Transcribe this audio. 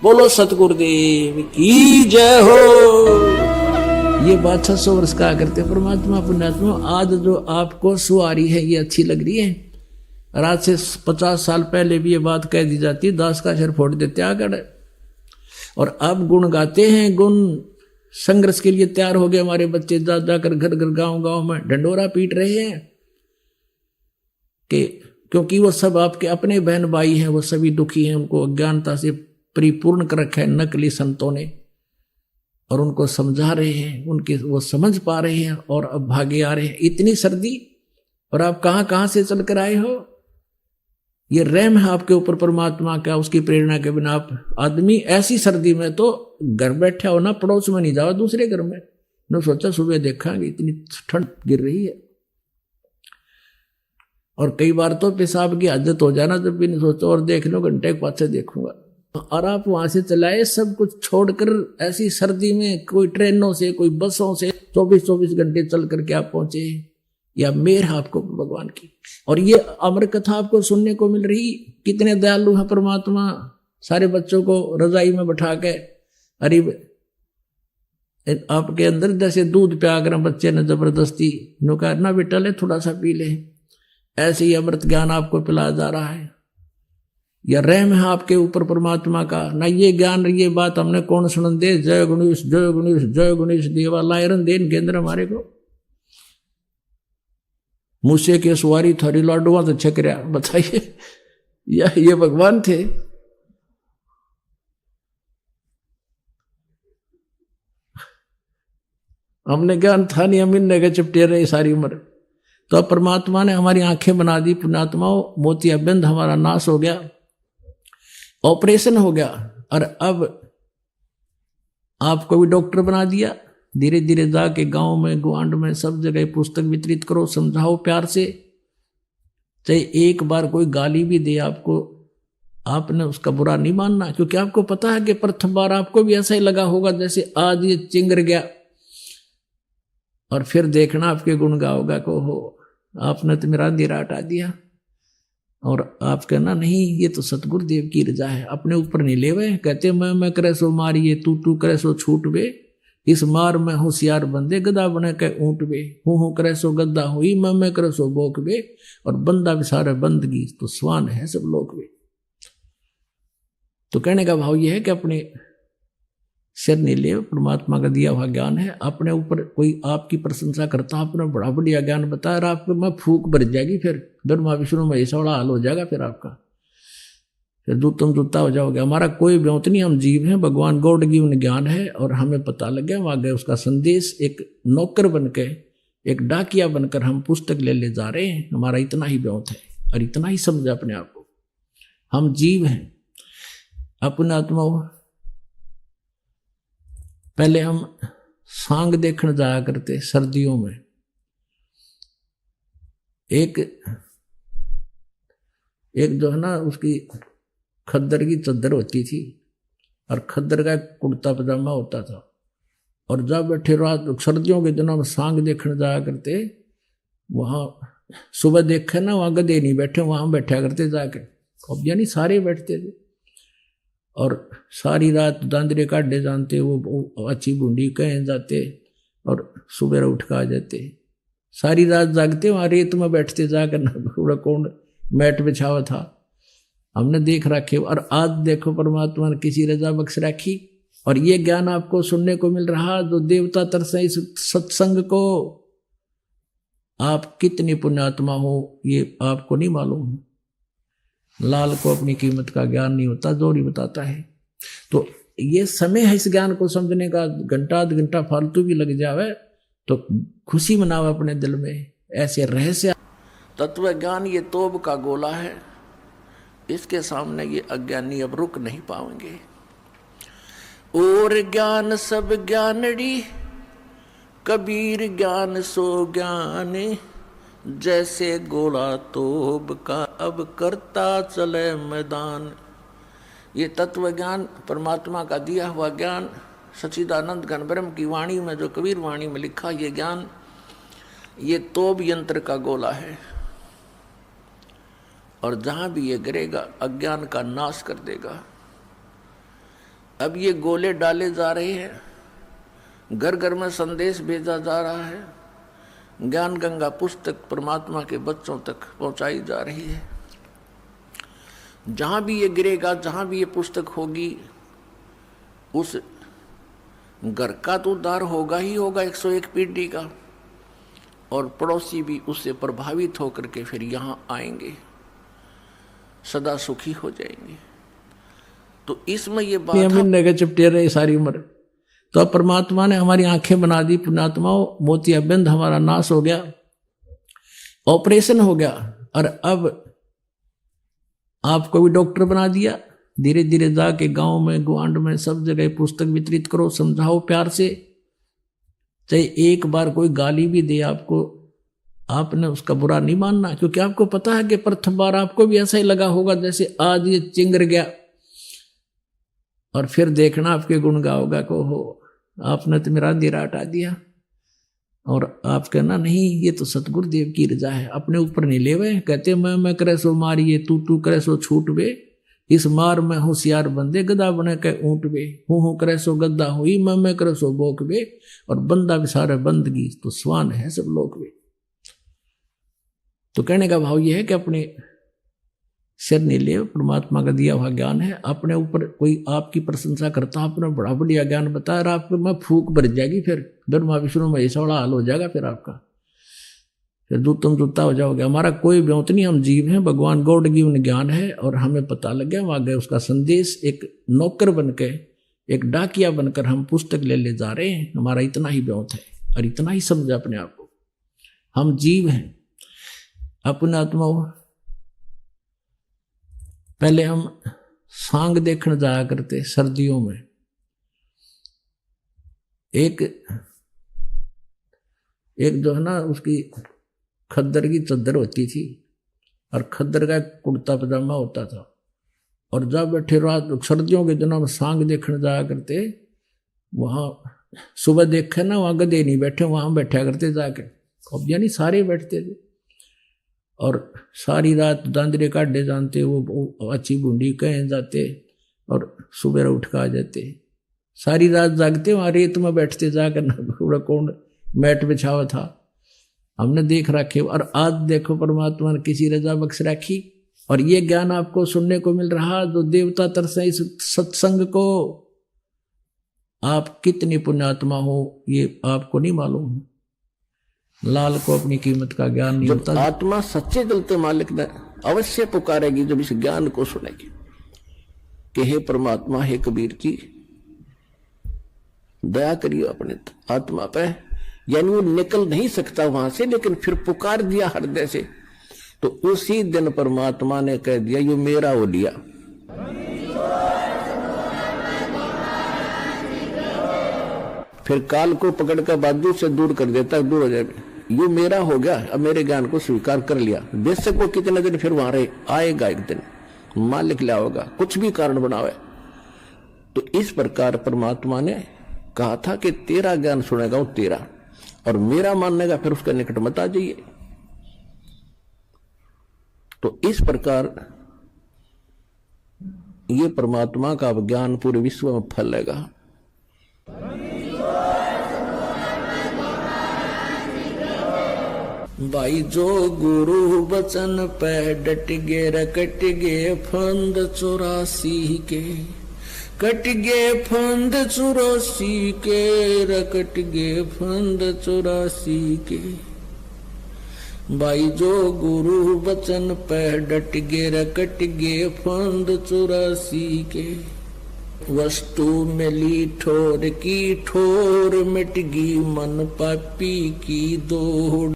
बोलो सतगुरुदेव की जय हो। ये बात 600 वर्ष का करते परमात्मा पुण्यात्मा। आज जो आपको सुआरी है ये अच्छी लग रही है, रात से 50 साल पहले भी ये बात कह दी जाती, दास का सिर फोड़ देते आकर। और अब गुण गाते हैं, गुण संघर्ष के लिए तैयार हो गए हमारे बच्चे, जा जाकर घर घर गांव गांव में ढंडोरा पीट रहे हैं कि क्योंकि वो सब आपके अपने बहन भाई हैं, वो सभी दुखी हैं, उनको अज्ञानता से परिपूर्ण कर रखा है नकली संतों ने, और उनको समझा रहे हैं, उनके वो समझ पा रहे हैं और अब भागे आ रहे हैं। इतनी सर्दी और आप कहां कहां से चल कर आए हो। ये रहम है आपके ऊपर परमात्मा का, उसकी प्रेरणा के बिना आप आदमी ऐसी सर्दी में तो घर बैठा हो ना, पड़ोस में नहीं जाओ दूसरे घर में। न सोचा सुबह देखांगे इतनी ठंड गिर रही है, और कई बार तो पेशाब की आदत हो जाना, जब भी नहीं सोचो और देख लो घंटे के पास से देखूंगा। और आप वहां से चलाए सब कुछ छोड़कर ऐसी सर्दी में, कोई ट्रेनों से कोई बसों से 24-24 घंटे चल करके आप पहुंचे। या मेर है आपको भगवान की। और ये अमर कथा आपको सुनने को मिल रही, कितने दयालु है परमात्मा। सारे बच्चों को रजाई में बैठा के, अरे आपके अंदर जैसे दूध प्या कर बच्चे ने जबरदस्ती नुका ना बेटा ले थोड़ा सा पी ले, ऐसे ही अमृत ज्ञान आपको पिलाया जा रहा है। या रहम है आपके ऊपर परमात्मा का ना। ये ज्ञान ये बात हमने कौन सुन दे, जय गणेश जय गणेश जय गणेश देवा लायरन देन केंद्र हमारे को मूसे के सवारी थारी लाडुआ तो छक रहा। बताइए ये भगवान थे। हमने ज्ञान था नहीं, हम इनने के चिपटे रहे सारी उम्र। तो अब परमात्मा ने हमारी आंखें बना दी पुण्यात्माओं, मोतियाबिंद हमारा नाश हो गया, ऑपरेशन हो गया, और अब आपको भी डॉक्टर बना दिया। धीरे धीरे जाके गांव में गुआंड में सब जगह पुस्तक वितरित करो, समझाओ प्यार से। चाहे एक बार कोई गाली भी दे आपको, आपने उसका बुरा नहीं मानना, क्योंकि आपको पता है कि प्रथम बार आपको भी ऐसा ही लगा होगा जैसे आज ये चिंगर गया, और फिर देखना आपके गुण गाओगा को हो आपने तो मेरा अंधेरा हटा दिया। और आप कहना नहीं ये तो सतगुरुदेव की रजा है, अपने ऊपर नहीं ले वे। कहते मैं करे सो मारिए, तू करे सो छूट वे, इस मार में होशियार बंदे गदा बने के ऊंट वे, हूँ करे सो गद्दा हुई, मैं करे सो बोक वे, और बंदा भी सारे बंदगी तो स्वान है सब लोग वे। तो कहने का भाव यह है कि अपने सिर नहीं ले, परमात्मा का दिया हुआ ज्ञान है। अपने ऊपर कोई आपकी प्रशंसा करता, आपने बड़ा बढ़िया ज्ञान बताया, और आपको मैं फूक भर जाएगी, फिर ब्रह्मा विष्णु महेश वाला हाल हो जाएगा, फिर आपका फिर तुम दूता हो जाओगे। हमारा कोई ब्योत नहीं, हम जीव हैं, भगवान गॉड गिवन ज्ञान है, और हमें पता लग गया वहां गए उसका संदेश। एक नौकर बनके, एक डाकिया बनकर हम पुस्तक ले जा रहे हैं। हमारा इतना ही ब्योत है और इतना ही समझे अपने आप को, हम जीव हैं अपने आत्मा। पहले हम सांग देखने जाया करते सर्दियों में। एक जो है ना उसकी खद्दर की चद्दर होती थी, और खद्दर का कुर्ता पजामा होता था, और जब बैठे रात सर्दियों के दिनों में सांग देखने जाया करते, वहां सुबह देखे ना वहां गधे नहीं बैठे, वहां बैठा करते जाके, अब यानी सारे बैठते थे, और सारी रात दांदरे काटे जानते, वो अच्छी बूंदी कहें जाते, और सुबह उठ कर आ जाते। सारी रात जागते, वहां रेत में बैठते जाकर, पूरा कौन मैट बिछावा था, हमने देख रखे। और आज देखो परमात्मा ने किसी रजा बख्श रखी, और ये ज्ञान आपको सुनने को मिल रहा। जो देवता तरसे इस सत्संग को, आप कितनी पुण्यात्मा हो ये आपको नहीं मालूम। लाल को अपनी कीमत का ज्ञान नहीं होता, जोरी बताता है। तो ये समय है इस ज्ञान को समझने का, घंटा आध घंटा फालतू भी लग जावे तो खुशी मनावे अपने दिल में। ऐसे रहस्य तत्व ज्ञान ये तोब का गोला है, इसके सामने ये अज्ञानी अब रुक नहीं पाएंगे। और ज्ञान सब ज्ञानड़ी, कबीर ज्ञान सो ज्ञान, जैसे गोला तोब का अब करता चले मैदान। ये तत्व ज्ञान परमात्मा का दिया हुआ ज्ञान, सच्चिदानंद घन ब्रह्म की वाणी में, जो कबीर वाणी में लिखा, ये ज्ञान ये तोब यंत्र का गोला है, और जहां भी ये गिरेगा अज्ञान का नाश कर देगा। अब ये गोले डाले जा रहे हैं, घर घर में संदेश भेजा जा रहा है, ज्ञान गंगा पुस्तक परमात्मा के बच्चों तक पहुंचाई जा रही है। जहां भी ये गिरेगा, जहां भी ये पुस्तक होगी, उस घर का तो उद्धार होगा ही होगा 101 पीढ़ी का, और पड़ोसी भी उससे प्रभावित होकर के फिर यहां आएंगे, सदा सुखी हो जाएंगे। तो इसमें ये बात चिपटे रहे सारी उम्र, तो अब परमात्मा ने हमारी आंखें बना दी। पुण्यात्माओं, मोतियाबिंद हमारा नाश हो गया, ऑपरेशन हो गया, और अब आपको भी डॉक्टर बना दिया। धीरे धीरे जाके गांव में, ग्वांड में, सब जगह पुस्तक वितरित करो, समझाओ प्यार से। चाहे एक बार कोई गाली भी दे आपको, आपने उसका बुरा नहीं मानना, क्योंकि आपको पता है कि प्रथम बार आपको भी ऐसा ही लगा होगा जैसे आज ये चिंगर गया, और फिर देखना आपके गुण गाओगा को हो आपने तो मेरा अंधेरा हटा दिया। और आप कहना नहीं, ये तो सतगुरुदेव की रजा है, अपने ऊपर नहीं ले हुए। कहते मैं करे सो मारिए, तू करे सो छूट बे, इस मार में होशियार बंदे, गदा बने के ऊंट बे, हूँ करे सो गद्दा हुई, मैं करे सो बोक बे, और बंदा भी सारे बंदगी तो स्वान है सब लोग बे। तो कहने का भाव यह है कि अपने सिर नहीं ले, परमात्मा का दिया हुआ ज्ञान है। अपने ऊपर कोई आपकी प्रशंसा करता, आपने बड़ा बढ़िया ज्ञान बताया, और आपको मैं फूक भर जाएगी, फिर ब्रह्मा विष्णु में ऐसा बड़ा हाल हो जाएगा, फिर आपका फिर तुम जूता हो जाओगे। हमारा कोई ब्योत नहीं, हम जीव हैं, भगवान गॉड गिवन ज्ञान है, और हमें पता लग गया, वहां गए उसका संदेश, एक नौकर बनकर, एक डाकिया बनकर हम पुस्तक ले जा रहे हैं। हमारा इतना ही ब्योत है, और इतना ही समझा अपने आप को, हम जीव हैं। अपने आत्मा पहले हम सांग देखने जाया करते सर्दियों में, एक जो है ना, उसकी खद्दर की चद्दर होती थी, और खद्दर का कुर्ता पजामा होता था, और जब बैठे रात सर्दियों के दिनों में सांग देखने जाया करते, वहां सुबह देखे ना, वहां गधे नहीं बैठे, वहां बैठा करते जाके, अब यानी सारे बैठते थे, और सारी रात दांदरे काटे जानते, वो अच्छी बूंदी कहें जाते, और सुबह उठ कर आ जाते, सारी रात जागते, वहां रेत में बैठते जाकर, पूरा कौन मैट बिछावा था, हमने देख रखे। और आज देखो परमात्मा ने किसी रजा बख्श रखी, और ये ज्ञान आपको सुनने को मिल रहा, जो देवता तरसे इस सत्संग को। आप कितनी पुण्यात्मा हो ये आपको नहीं मालूम। लाल को अपनी कीमत का ज्ञान नहीं होता। आत्मा सच्चे दिल से मालिक ने अवश्य पुकारेगी जब इस ज्ञान को सुनेगी कि हे परमात्मा, हे कबीर जी, दया करिए अपने आत्मा पे। यानी वो निकल नहीं सकता वहां से, लेकिन फिर पुकार दिया हृदय से, तो उसी दिन परमात्मा ने कह दिया, ये मेरा हो लिया। फिर काल को पकड़ कर बाजू से दूर कर देता, दूर हो जाए, ये मेरा हो गया, अब मेरे ज्ञान को स्वीकार कर लिया। बेशक वो कितने दिन फिर वहां रहे, आएगा एक दिन, मालिक लिया होगा, कुछ भी कारण बनावे। तो इस प्रकार परमात्मा ने कहा था कि तेरा ज्ञान सुनेगा वो तेरा, और मेरा माननेगा फिर उसके निकट मत आ जाइए। तो इस प्रकार ये परमात्मा का ज्ञान पूरे विश्व में फैलेगा। भाई जो गुरु वचन पे डट गे, रकट गे फंद 84 के, कट गे फंद 84 के, रकट गे फंद 84 के। भाई जो गुरु वचन पे डट गे, रकट गे फंद 84 के। वस्तु मिली ठोर की ठोर, मिट गई मन पापी की दौड़।